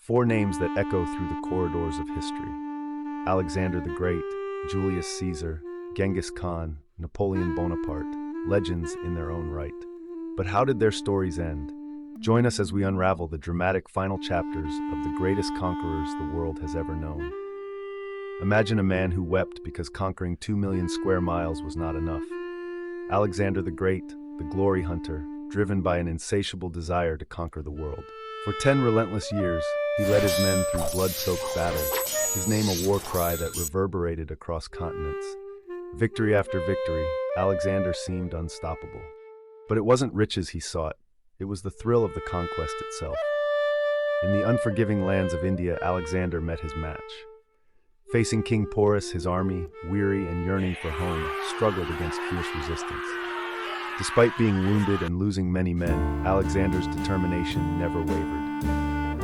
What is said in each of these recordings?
Four names that echo through the corridors of history: Alexander the Great, Julius Caesar, Genghis Khan, Napoleon Bonaparte, legends in their own right. But how did their stories end? Join us as we unravel the dramatic final chapters of the greatest conquerors the world has ever known. Imagine a man who wept because conquering 2 million square miles was not enough. Alexander the Great, the glory hunter, driven by an insatiable desire to conquer the world. For 10 relentless years, he led his men through blood-soaked battles, his name a war cry that reverberated across continents. Victory after victory, Alexander seemed unstoppable. But it wasn't riches he sought, it was the thrill of the conquest itself. In the unforgiving lands of India, Alexander met his match. Facing King Porus, his army, weary and yearning for home, struggled against fierce resistance. Despite being wounded and losing many men, Alexander's determination never wavered.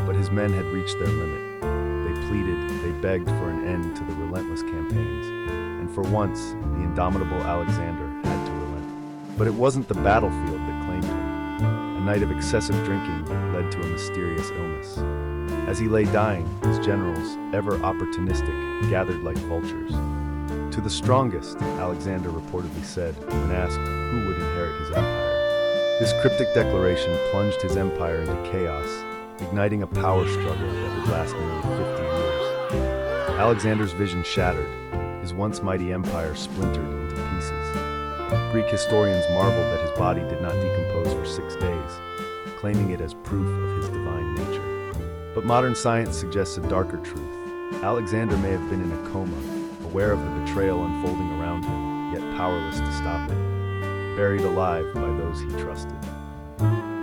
But his men had reached their limit. They pleaded, they begged for an end to the relentless campaigns. And for once, the indomitable Alexander had to relent. But it wasn't the battlefield that claimed him. A night of excessive drinking led to a mysterious illness. As he lay dying, his generals, ever opportunistic, gathered like vultures. To the strongest, Alexander reportedly said, when asked who would inherit his empire. This cryptic declaration plunged his empire into chaos, igniting a power struggle that would last nearly 50 years. Alexander's vision shattered, his once mighty empire splintered into pieces. Greek historians marveled that his body did not decompose for 6 days, claiming it as proof of his divine nature. But modern science suggests a darker truth. Alexander may have been in a coma, aware of the betrayal unfolding around him, yet powerless to stop it, buried alive by those he trusted.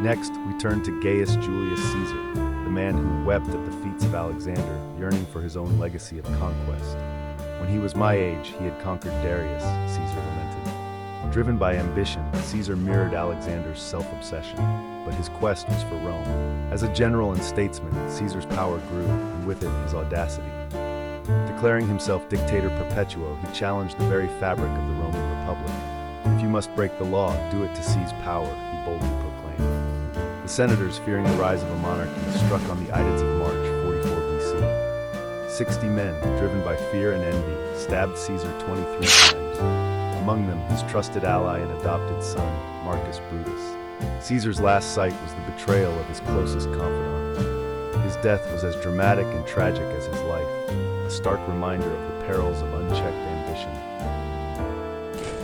Next, we turn to Gaius Julius Caesar, the man who wept at the feats of Alexander, yearning for his own legacy of conquest. When he was my age, he had conquered Darius, Caesar lamented. Driven by ambition, Caesar mirrored Alexander's self-obsession, but his quest was for Rome. As a general and statesman, Caesar's power grew, and with it his audacity. Declaring himself dictator perpetuo, he challenged the very fabric of the Roman Republic. If you must break the law, do it to seize power, he boldly proclaimed. The senators, fearing the rise of a monarchy, struck on the Ides of March, 44 BC. 60 men, driven by fear and envy, stabbed Caesar 23 times. Among them, his trusted ally and adopted son, Marcus Brutus. Caesar's last sight was the betrayal of his closest confidant. His death was as dramatic and tragic as his life, a stark reminder of the perils of unchecked ambition.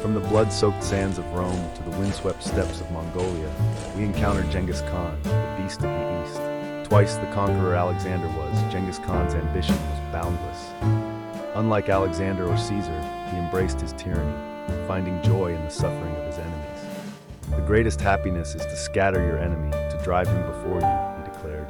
From the blood-soaked sands of Rome to the windswept steppes of Mongolia, we encountered Genghis Khan, the beast of the East. Twice the conqueror Alexander was, Genghis Khan's ambition was boundless. Unlike Alexander or Caesar, he embraced his tyranny, finding joy in the suffering of his enemies. The greatest happiness is to scatter your enemy, to drive him before you, he declared.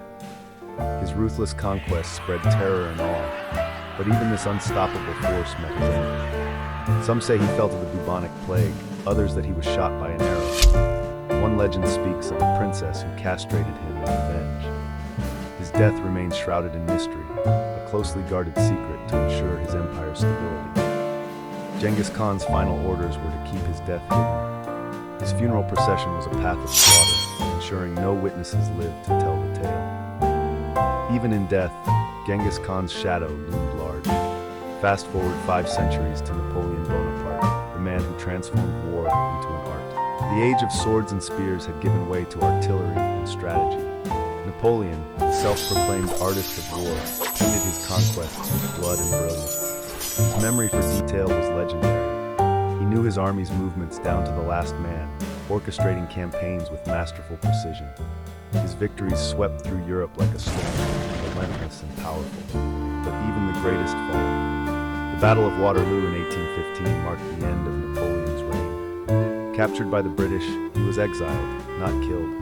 His ruthless conquest spread terror and awe, but even this unstoppable force met his end. Some say he fell to the bubonic plague, others that he was shot by an arrow. One legend speaks of a princess who castrated him in revenge. His death remains shrouded in mystery, a closely guarded secret to ensure his empire's stability. Genghis Khan's final orders were to keep his death hidden. His funeral procession was a path of slaughter, ensuring no witnesses lived to tell the tale. Even in death, Genghis Khan's shadow loomed large. Fast forward 5 centuries to Napoleon Bonaparte, the man who transformed war into an art. The age of swords and spears had given way to artillery and strategy. Napoleon, the self-proclaimed artist of war, painted his conquests with blood and brilliance. His memory for detail was legendary. He knew his army's movements down to the last man, orchestrating campaigns with masterful precision. His victories swept through Europe like a storm, relentless and powerful. But even the greatest fall. The Battle of Waterloo in 1815 marked the end of Napoleon's reign. Captured by the British, he was exiled, not killed.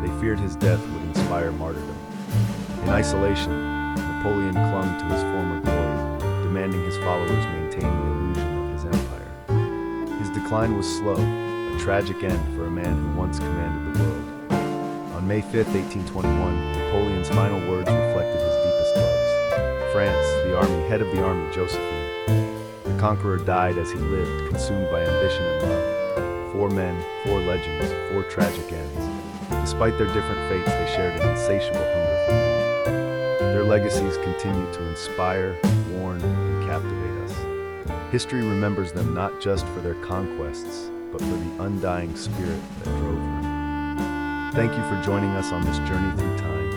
They feared his death would inspire martyrdom. In isolation, Napoleon clung to his former glory, demanding his followers maintain the illusion of his empire. His decline was slow, a tragic end for a man who once commanded the world. On May 5, 1821, Napoleon's final words reflected his deepest loves. France, the army, head of the army, Josephine. The conqueror died as he lived, consumed by ambition and love. 4 men, 4 legends, 4 tragic ends. Despite their different fates, they shared an insatiable hunger for more. Their legacies continue to inspire, warn, and captivate us. History remembers them not just for their conquests, but for the undying spirit that drove them. Thank you for joining us on this journey through time.